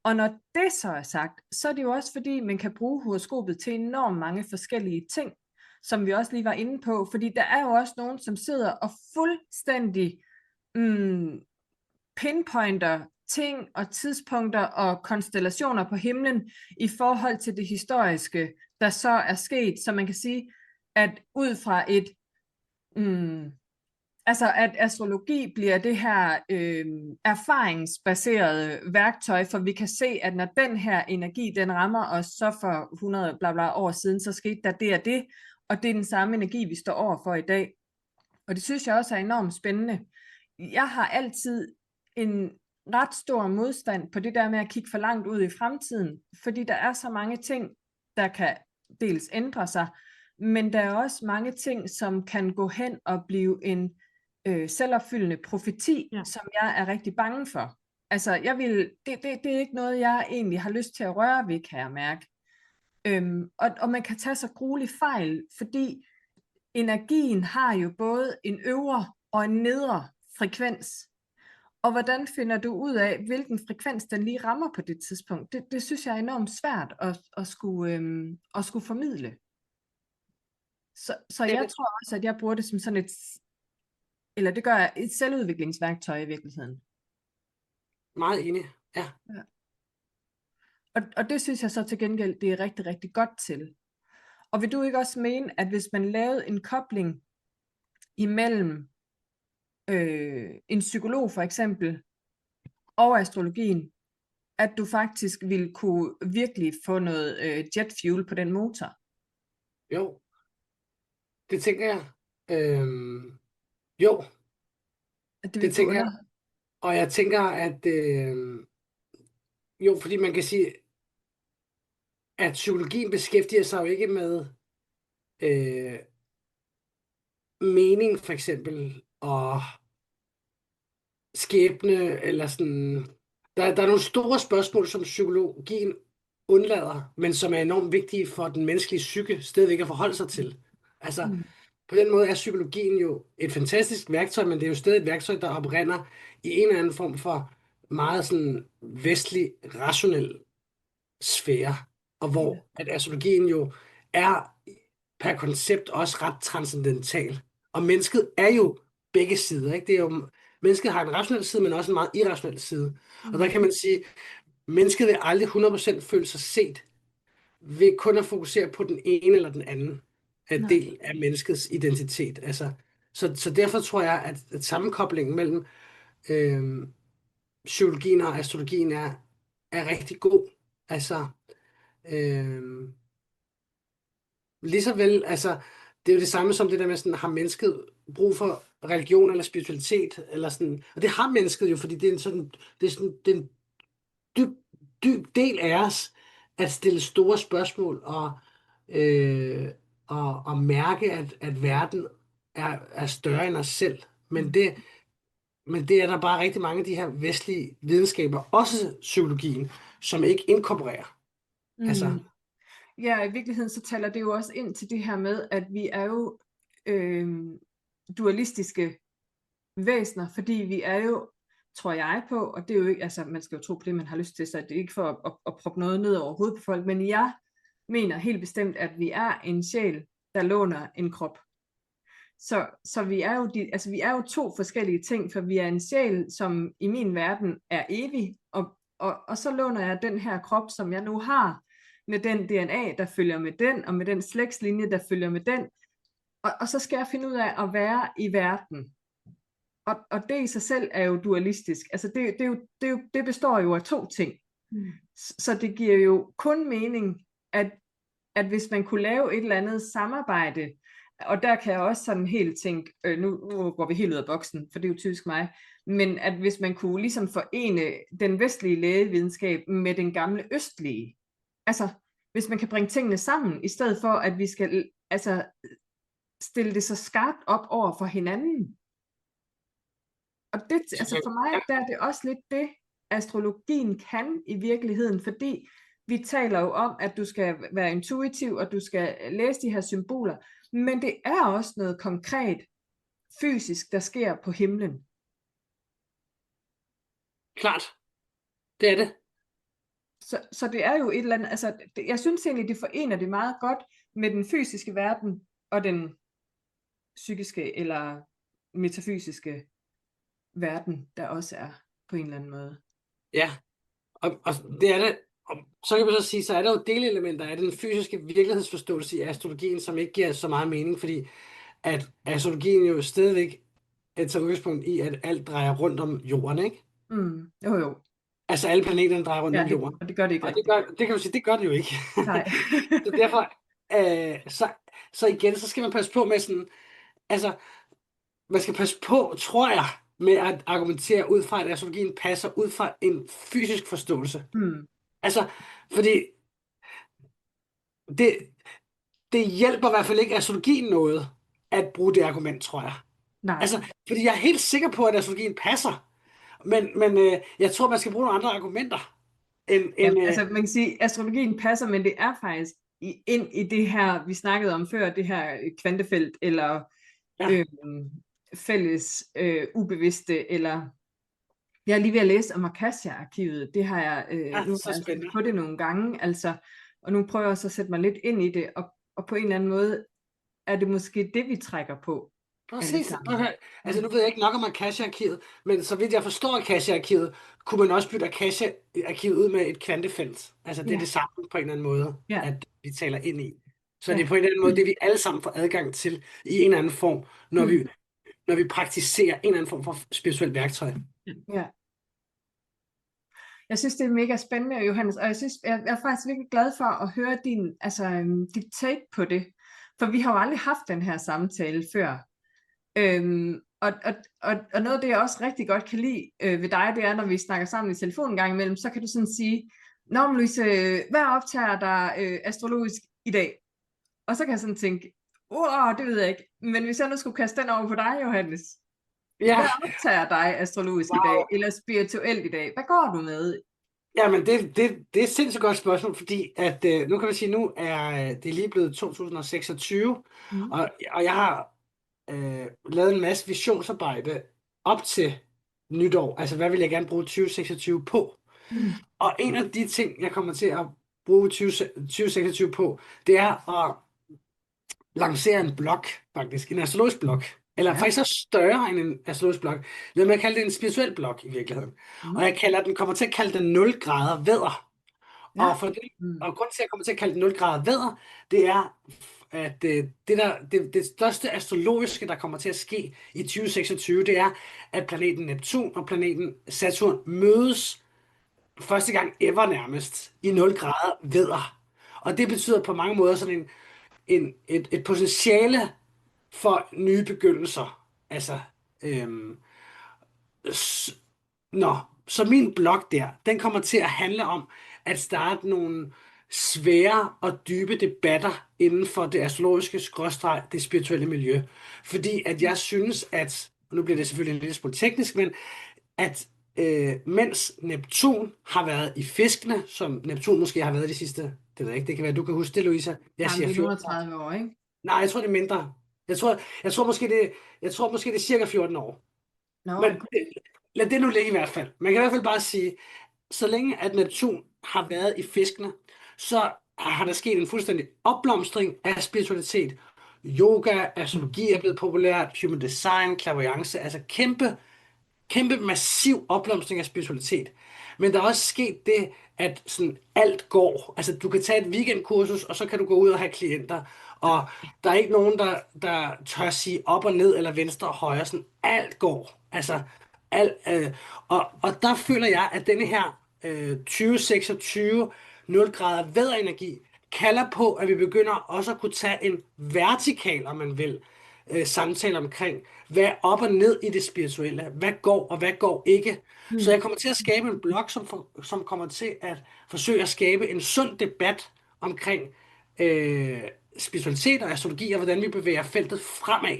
Og når det så er sagt, så er det jo også fordi, man kan bruge horoskopet til enormt mange forskellige ting, som vi også lige var inde på, fordi der er jo også nogen, som sidder og fuldstændig pinpointer ting og tidspunkter og konstellationer på himlen i forhold til det historiske, der så er sket, så man kan sige, at ud fra et altså at astrologi bliver det her erfaringsbaserede værktøj, for vi kan se, at når den her energi, den rammer os, så for 100 bla bla år siden, så skete der det og det, og det er den samme energi, vi står over for i dag. Og det synes jeg også er enormt spændende. Jeg har altid en ret stor modstand på det der med at kigge for langt ud i fremtiden, fordi der er så mange ting, der kan dels ændre sig, men der er også mange ting, som kan gå hen og blive en selvopfyldende profeti, som jeg er rigtig bange for. Altså, det er ikke noget, jeg egentlig har lyst til at røre ved, kan jeg mærke. Og man kan tage så grueligt fejl, fordi energien har jo både en øvre og en nedre frekvens. Og hvordan finder du ud af, hvilken frekvens den lige rammer på det tidspunkt? Det synes jeg er enormt svært at skulle formidle. Så jeg tror også, at jeg bruger det som sådan det gør jeg, et selvudviklingsværktøj i virkeligheden. Meget enig, ja. Og det synes jeg så til gengæld, det er rigtig, rigtig godt til. Og vil du ikke også mene, at hvis man lavede en kobling imellem en psykolog for eksempel, og astrologien, at du faktisk ville kunne virkelig få noget jet fuel på den motor? Jo, det tænker jeg. Jo, det tænker jeg. Og jeg tænker, at jo, fordi man kan sige, at psykologien beskæftiger sig jo ikke med mening for eksempel, og skæbne, eller sådan. Der er nogle store spørgsmål, som psykologien undlader, men som er enormt vigtige for den menneskelige psyke stadigvæk at forholde sig til. Altså, på den måde er psykologien jo et fantastisk værktøj, men det er jo stadig et værktøj, der opererer i en eller anden form for meget sådan vestlig, rationel sfære, og hvor at astrologien jo er per koncept også ret transcendental. Og mennesket er jo begge sider, ikke? Det er jo, mennesket har en rationel side, men også en meget irrationel side. Og der kan man sige, mennesket vil aldrig 100% føle sig set, ved kun at fokusere på den ene eller den anden del af menneskets identitet. Altså, så derfor tror jeg, at sammenkoblingen mellem psykologien og astrologien er rigtig god. Altså, lige så vel, altså, det er jo det samme som det der med, sådan, har mennesket brug for religion eller spiritualitet, eller sådan, og det har mennesket jo, fordi det er en dyb del af os, at stille store spørgsmål, og mærke, at verden er større end os selv. Men det er der bare rigtig mange af de her vestlige videnskaber, også psykologien, som ikke inkorporerer. Altså. Ja, i virkeligheden så taler det jo også ind til det her med, at vi er jo dualistiske væsener, fordi vi er jo, tror jeg på, og det er jo ikke, altså man skal jo tro på det, man har lyst til, så det er ikke for at proppe noget ned over hovedet på folk, men jeg mener helt bestemt, at vi er en sjæl, der låner en krop. Så vi er jo vi er jo to forskellige ting, for vi er en sjæl, som i min verden er evig, og så låner jeg den her krop, som jeg nu har, med den DNA, der følger med den, og med den slægtslinje, der følger med den, og så skal jeg finde ud af at være i verden. Og det i sig selv er jo dualistisk. Altså det består jo af to ting. Så det giver jo kun mening, at hvis man kunne lave et eller andet samarbejde, og der kan jeg også sådan helt tænke, nu går vi helt ud af boksen, for det er jo typisk mig, men at hvis man kunne ligesom forene den vestlige lægevidenskab med den gamle østlige, altså hvis man kan bringe tingene sammen, i stedet for at vi skal stille det så skarpt op over for hinanden. Og det, altså for mig, der er det også lidt det, astrologien kan i virkeligheden, fordi vi taler jo om, at du skal være intuitiv, og du skal læse de her symboler, men det er også noget konkret, fysisk, der sker på himlen. Klart. Det er det. så det er jo et eller andet, altså jeg synes egentlig, det forener det meget godt med den fysiske verden og den psykiske eller metafysiske verden, der også er på en eller anden måde. Ja, og det er det. Og så kan man så sige, så er der jo delelementer af den fysiske virkelighedsforståelse i astrologien, som ikke giver så meget mening, fordi at astrologien jo stadigvæk tager udgangspunkt i, at alt drejer rundt om jorden, ikke? Jo. Altså alle planeterne drejer rundt Ja, om jorden. og det gør det ikke Og rigtigt. det kan man sige, det gør det jo ikke. Nej. Så derfor, så igen, så skal man passe på med sådan, altså, man skal passe på, tror jeg, med at argumentere ud fra, at astrologien passer ud fra en fysisk forståelse. Altså, fordi det hjælper i hvert fald ikke astrologien noget, at bruge det argument, tror jeg. Nej. Altså, fordi jeg er helt sikker på, at astrologien passer. Men jeg tror, man skal bruge nogle andre argumenter. Altså man kan sige, at astrologien passer, men det er faktisk ind i det her, vi snakkede om før, det her kvantefelt, eller fælles ubevidste, eller jeg er lige ved at læse om Akasha-arkivet, det har jeg nu på det nogle gange, altså, og nu prøver jeg så at sætte mig lidt ind i det, og på en eller anden måde er det måske det, vi trækker på. Præcis. Altså nu ved jeg ikke nok om Akasha-arkivet, men så vidt jeg forstår Akasha-arkivet, kunne man også bytte Akasha-arkivet ud med et kvantefelt. Altså det er det samme på en eller anden måde, at vi taler ind i. Så det er på en eller anden måde det, vi alle sammen får adgang til i en eller anden form, når vi praktiserer en eller anden form for spirituelt værktøj. Ja. Jeg synes, det er mega spændende, Johannes, og jeg er faktisk virkelig glad for at høre dit take på det, for vi har jo aldrig haft den her samtale før. Og noget af det, jeg også rigtig godt kan lide ved dig, det er, når vi snakker sammen i telefonen en gang imellem, så kan du sådan sige, nå, Louise, hvad optager der astrologisk i dag? Og så kan jeg sådan tænke, det ved jeg ikke, men hvis jeg nu skulle kaste den over på dig, Johannes, hvad optager dig astrologisk i dag, eller spirituelt i dag? Hvad går du med? Jamen, det er et sindssygt godt spørgsmål, fordi at nu kan man sige, nu er det lige blevet 2026, og jeg har lavet en masse visionsarbejde op til nytår. Altså, hvad vil jeg gerne bruge 2026 på? Og en af de ting, jeg kommer til at bruge 2026 på, det er at lancere en blog, faktisk. En astrologisk blog. Eller faktisk så større end en astrologisk blog. Lad mig kalde det en spirituel blog i virkeligheden. Og jeg kommer til at kalde den 0 grader vædder. Og grunden til, at jeg kommer til at kalde den 0 grader vædder, det er, at det største astrologiske, der kommer til at ske i 2026, det er, at planeten Neptun og planeten Saturn mødes første gang ever nærmest i 0 grader vædder. Og det betyder på mange måder sådan et potentiale for nye begyndelser. Altså, så min blog der, den kommer til at handle om at starte nogle svære og dybe debatter inden for det astrologiske skråstreg, det spirituelle miljø. Fordi at jeg synes, at, og nu bliver det selvfølgelig en lille smule teknisk, men at mens Neptun har været i fiskene, som Neptun måske har været de sidste, det ved jeg ikke, det kan være, du kan huske det, Louisa. Jeg siger 130 år, ikke? Nej, jeg tror det er mindre. Jeg tror måske det er cirka 14 år. Men lad det nu ligge i hvert fald. Man kan i hvert fald bare sige, så længe at Neptun har været i fiskene, så har der sket en fuldstændig opblomstring af spiritualitet. Yoga, astrologi er blevet populært, human design, clairvoyance, altså kæmpe massiv opblomstring af spiritualitet. Men der er også sket det, at sådan alt går. Altså du kan tage et weekendkursus, og så kan du gå ud og have klienter. Og der er ikke nogen, der tør sige op og ned, eller venstre og højre. Sådan alt går. Altså og der føler jeg, at denne her 2026 0 grader vædderenergi kalder på, at vi begynder også at kunne tage en vertikal, om man vil, samtale omkring, hvad er op og ned i det spirituelle, hvad går og hvad går ikke. Så jeg kommer til at skabe en blog, som kommer til at forsøge at skabe en sund debat omkring spiritualitet og astrologi, og hvordan vi bevæger feltet fremad.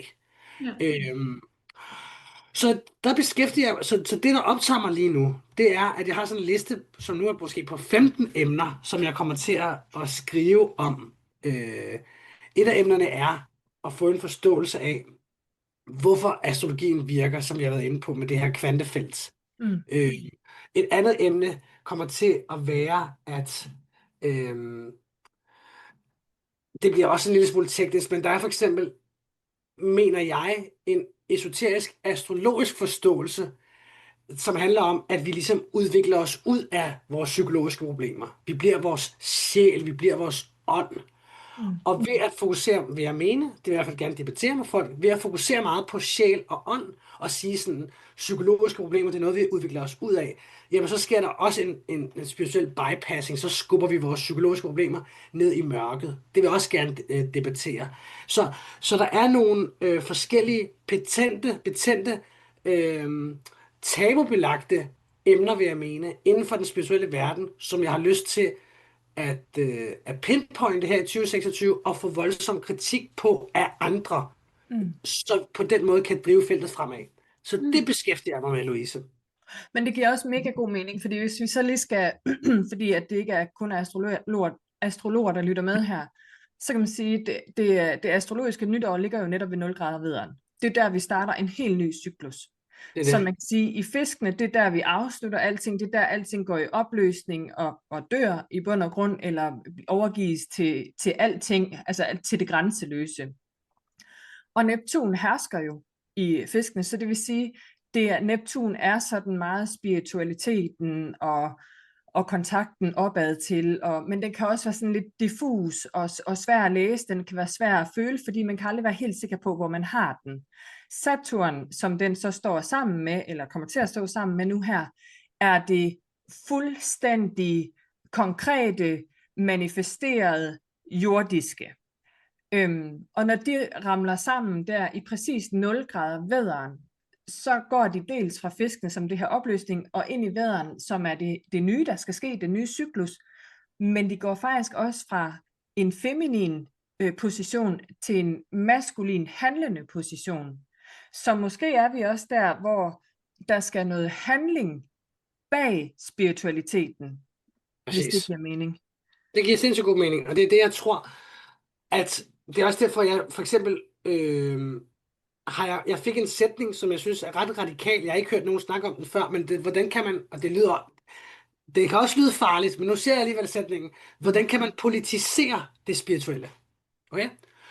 Så der beskæftiger jeg, så det der optager mig lige nu, det er, at jeg har sådan en liste, som nu er måske på 15 emner, som jeg kommer til at skrive om. Et af emnerne er at få en forståelse af, hvorfor astrologien virker, som jeg har været inde på med det her kvantefelt. Et andet emne kommer til at være, at øh, det bliver også en lille smule teknisk, men der er for eksempel, mener jeg, en esoterisk astrologisk forståelse, som handler om, at vi ligesom udvikler os ud af vores psykologiske problemer. Vi bliver vores sjæl, vi bliver vores ånd. Og ved at fokusere, vil jeg mene, det vil jeg i hvert fald gerne debattere med folk, ved at fokusere meget på sjæl og ånd, og sige sådan, psykologiske problemer, det er noget, vi udvikler os ud af, jamen så sker der også en spirituel bypassing, så skubber vi vores psykologiske problemer ned i mørket. Det vil jeg også gerne debattere. Så der er nogle forskellige betændte, tabubelagte emner, vil jeg mene, inden for den spirituelle verden, som jeg har lyst til at pinpointe her i 2026 og få voldsom kritik på af andre, så på den måde kan drive feltet fremad. Så det beskæftiger jeg mig med, Louise. Men det giver også mega god mening, fordi hvis vi så lige skal, fordi at det ikke er kun astrologer, der lytter med her, så kan man sige, det astrologiske nytår ligger jo netop ved 0 grader vederen. Det er der, vi starter en helt ny cyklus. Så man kan sige, i fiskene, det er der, vi afslutter alting, det er der, alting går i opløsning og dør i bund og grund, eller overgives til alting, altså til det grænseløse. Og Neptun hersker jo i fiskene, så det vil sige, Neptun er sådan meget spiritualiteten og kontakten opad til, men den kan også være sådan lidt diffus og svær at læse, den kan være svær at føle, fordi man kan aldrig være helt sikker på, hvor man har den. Saturn, som den så står sammen med, eller kommer til at stå sammen med nu her, er det fuldstændig konkrete, manifesterede, jordiske. Og når de ramler sammen der i præcis 0 grader vædderen, så går de dels fra fiskene som det her opløsning, og ind i vædderen, som er det nye, der skal ske, det nye cyklus, men de går faktisk også fra en feminin position til en maskulin handlende position. Så måske er vi også der, hvor der skal noget handling bag spiritualiteten, hvis det giver mening. Det giver sindssygt god mening, og det er det, jeg tror, at det er også derfor, jeg for eksempel jeg fik en sætning, som jeg synes er ret radikal. Jeg har ikke hørt nogen snakke om den før, men hvordan kan man, og det kan også lyde farligt, men nu ser jeg alligevel sætningen, hvordan kan man politisere det spirituelle? Okay?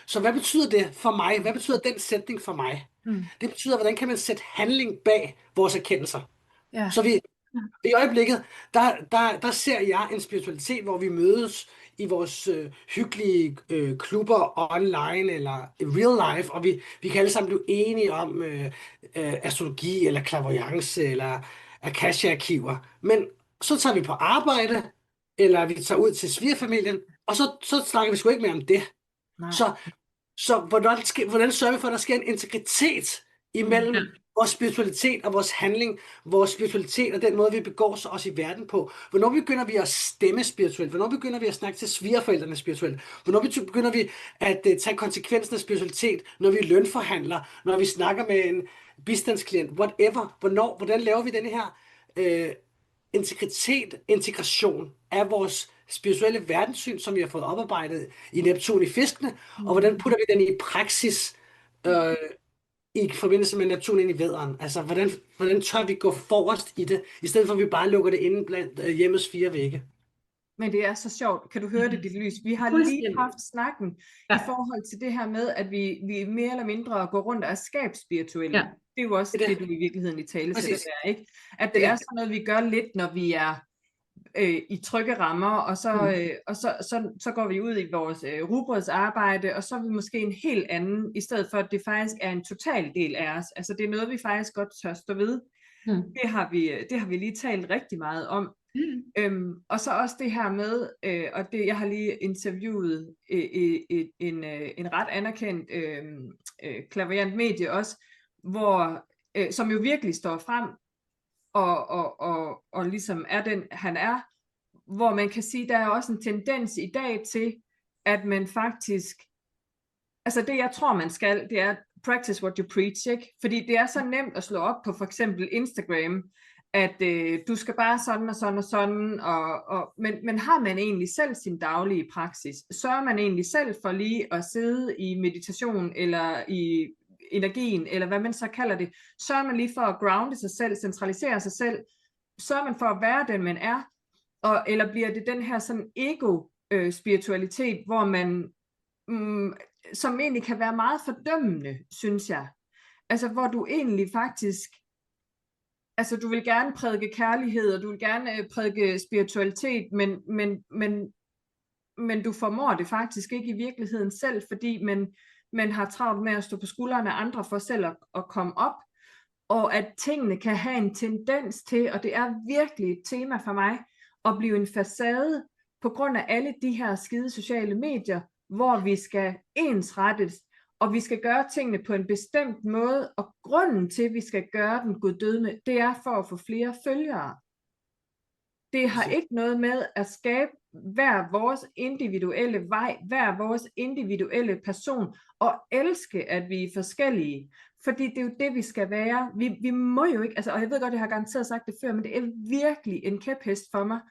Så hvad betyder det for mig? Hvad betyder den sætning for mig? Det betyder, hvordan kan man sætte handling bag vores erkendelser? Ja. Så i øjeblikket, der ser jeg en spiritualitet, hvor vi mødes i vores hyggelige klubber online eller real life, og vi kan alle sammen blive enige om astrologi eller clairvoyance eller Akasha-arkiver. Men så tager vi på arbejde, eller vi tager ud til svigerfamilien, og så snakker vi sgu ikke mere om det. Nej. Så hvordan sørger vi for, at der sker en integritet imellem vores spiritualitet og vores handling, vores spiritualitet og den måde, vi begår os i verden på? Hvornår begynder vi at stemme spirituelt? Hvornår begynder vi at snakke til svigerforældrene spirituelt? Hvornår begynder vi at tage konsekvensen af spiritualitet, når vi lønforhandler, når vi snakker med en bistandsklient, whatever? Hvordan laver vi den her integration af vores spirituelle verdenssyn, som vi har fået oparbejdet i Neptun i fiskene, og hvordan putter vi den i praksis i forbindelse med Neptun ind i vædderen? Altså, hvordan tør vi gå forrest i det, i stedet for at vi bare lukker det inde blandt hjemmets 4 vægge? Men det er så sjovt. Kan du høre det, dit lys? Vi har lige haft snakken i forhold til det her med, at vi mere eller mindre går rundt og er skabsspirituelle. Ja. Det er jo også det, du i virkeligheden i tale sætter der, ikke? At det er sådan noget, vi gør lidt, når vi er i trygge rammer, og så går vi ud i vores rugbrødsarbejde, og så er vi måske en helt anden, i stedet for at det faktisk er en total del af os. Altså det er noget, vi faktisk godt tør stå ved. Det har vi lige talt rigtig meget om. Og så også det her med, og det jeg har lige interviewet en ret anerkendt clairvoyant medie også, hvor som jo virkelig står frem og ligesom er den han er, hvor man kan sige, der er også en tendens i dag til, at man faktisk, altså det jeg tror man skal, det er practice what you preach, ikke? Fordi det er så nemt at slå op på for eksempel Instagram, at du skal bare sådan og sådan og sådan, men har man egentlig selv sin daglige praksis? Sørger man egentlig selv for lige at sidde i meditation, eller energien, eller hvad man så kalder det. Sørger man lige for at grounde sig selv, centralisere sig selv, sørger man for at være den, man er, eller bliver det den her sådan ego-spiritualitet, hvor man, som egentlig kan være meget fordømmende, synes jeg. Altså, hvor du egentlig faktisk, altså du vil gerne prædike kærlighed, og du vil gerne prædike spiritualitet, men du formår det faktisk ikke i virkeligheden selv, fordi man har travlt med at stå på skuldrene af andre for selv at komme op, og at tingene kan have en tendens til, og det er virkelig et tema for mig, at blive en facade på grund af alle de her skide sociale medier, hvor vi skal ensrettes, og vi skal gøre tingene på en bestemt måde, og grunden til, at vi skal gøre den guddødende, det er for at få flere følgere. Det har ikke noget med at skabe hver vores individuelle vej, hver vores individuelle person, og elske, at vi er forskellige. Fordi det er jo det, vi skal være. Vi må jo ikke, altså, og jeg ved godt, jeg har garanteret sagt det før, men det er virkelig en kæphest for mig,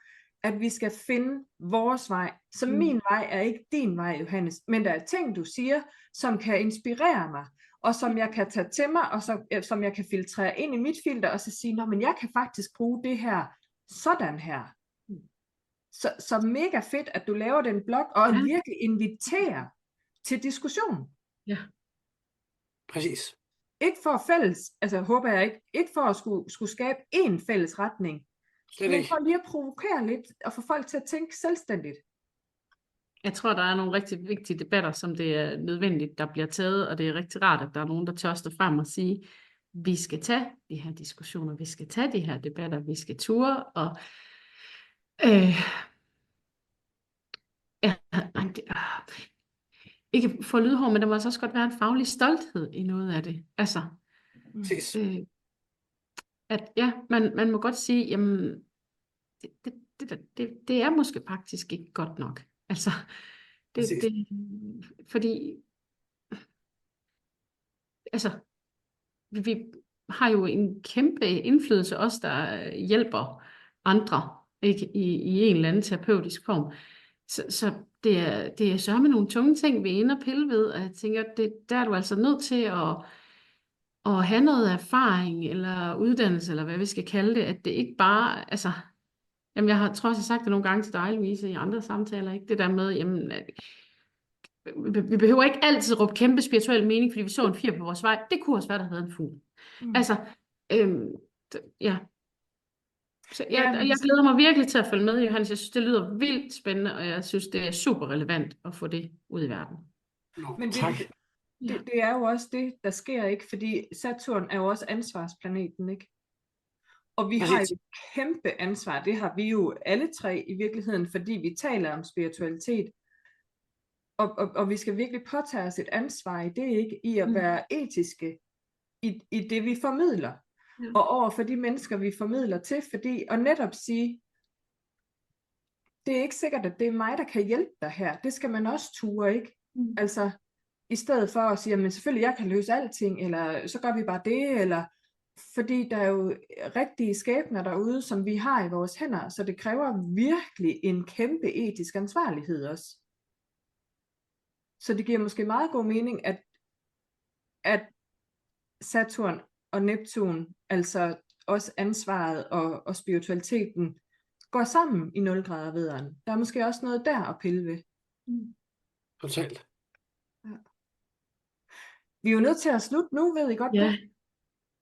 at vi skal finde vores vej. Så min vej er ikke din vej, Johannes, men der er ting, du siger, som kan inspirere mig, og som jeg kan tage til mig, og som jeg kan filtrere ind i mit filter, og så sige, nå, men jeg kan faktisk bruge det her sådan her. Så mega fedt, at du laver den blog, og virkelig inviterer til diskussion. Ja. Præcis. Ikke for fælles, altså håber jeg ikke for at skulle skabe en fælles retning, men for lige at provokere lidt, og få folk til at tænke selvstændigt. Jeg tror, der er nogle rigtig vigtige debatter, som det er nødvendigt, der bliver taget, og det er rigtig rart, at der er nogen, der tør stå frem og sige, vi skal tage de her diskussioner, vi skal tage de her debatter, vi skal ture, og ikke for lydhår, men der må også godt være en faglig stolthed i noget af det. Altså, at ja, man må godt sige, jamen, det er måske faktisk ikke godt nok. Altså, fordi, altså, vi har jo en kæmpe indflydelse også, der hjælper andre, ikke, i en eller anden terapeutisk form. Så det er sørme nogle tunge ting, vi er inde og pille ved, og jeg tænker, der er du altså nødt til at have noget erfaring, eller uddannelse, eller hvad vi skal kalde det, at det ikke bare, altså, jamen jeg tror også, jeg har sagt det nogle gange til dig, Louise, i andre samtaler, ikke? Det der med, jamen, vi behøver ikke altid råbe kæmpe spirituel mening, fordi vi så en fjer på vores vej. Det kunne også være, der havde en fugl. Altså, ja. Så jeg glæder mig virkelig til at følge med, Johannes. Jeg synes, det lyder vildt spændende, og jeg synes, det er super relevant at få det ud i verden. Men det er jo også det, der sker, ikke? Fordi Saturn er jo også ansvarsplaneten, ikke? Og vi har jo et kæmpe ansvar. Det har vi jo alle tre i virkeligheden, fordi vi taler om spiritualitet. Og vi skal virkelig påtage os et ansvar i det, ikke? I at være etiske i det, vi formidler. Og over for de mennesker, vi formidler til, fordi, og netop sige, det er ikke sikkert, at det er mig, der kan hjælpe dig her. Det skal man også ture, ikke? Altså, i stedet for at sige, men selvfølgelig, jeg kan løse alting, eller så gør vi bare det, eller fordi der er jo rigtige skæbner derude, som vi har i vores hænder, så det kræver virkelig en kæmpe etisk ansvarlighed også. Så det giver måske meget god mening, at Saturn og Neptun, altså også ansvaret og spiritualiteten, går sammen i 0 grader vederen. Der er måske også noget der at pille ved. Totalt. Ja. Vi er jo nødt til at slutte nu, ved I godt. Ja.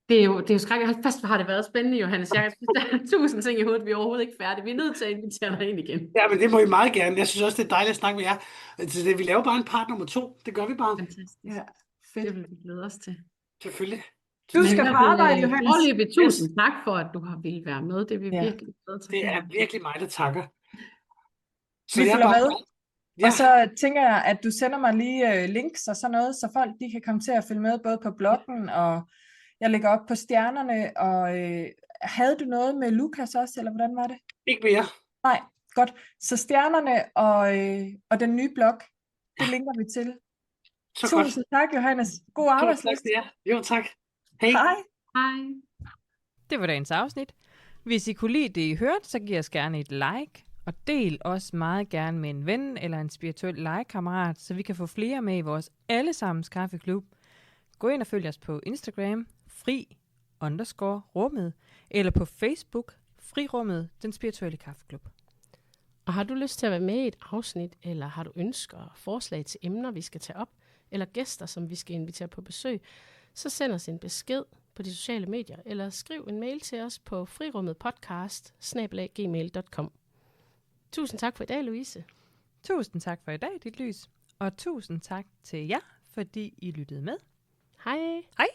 Det er jo skrækkeligt. Hold fast, har det været spændende, Johannes. Jeg synes, der er 1000 ting i hovedet, vi er overhovedet ikke færdige. Vi er nødt til at invitere dig ind igen. Ja, men det må I meget gerne. Jeg synes også, det er dejligt at snakke med jer. Altså, vi laver bare en part nummer 2. Det gør vi bare. Fantastisk. Ja, fedt. Det vil vi glæde os til. Selvfølgelig. Du skal på arbejde, Johannes. Foreløbig 1000 tak for, at du har ville være med. Det er vi virkelig glade til. Det er virkelig mig, der takker. Så vi følger med. Ja. Og så tænker jeg, at du sender mig lige links og sådan noget, så folk de kan komme til at følge med både på bloggen, og jeg lægger op på stjernerne. Og havde du noget med Lukas også, eller hvordan var det? Ikke mere. Nej, godt. Så stjernerne og den nye blog, det linker vi til. Tusind tak, Johannes. God arbejdslyst. Jo, tak. Hej. Hej. Det var dagens afsnit. Hvis I kunne lide det, I hørte, så giv os gerne et like. Og del også meget gerne med en ven eller en spirituel legekammerat, så vi kan få flere med i vores allesammens kaffeklub. gå ind og følg os på Instagram, fri_rummet, eller på Facebook, Frirummet, den spirituelle kaffeklub. Og har du lyst til at være med i et afsnit, eller har du ønsker og forslag til emner, vi skal tage op, eller gæster, som vi skal invitere på besøg, så send os en besked på de sociale medier, eller skriv en mail til os på frirummetpodcast@gmail.com. Tusind tak for i dag, Louise. Tusind tak for i dag, dit lys. Og tusind tak til jer, fordi I lyttede med. Hej. Hej.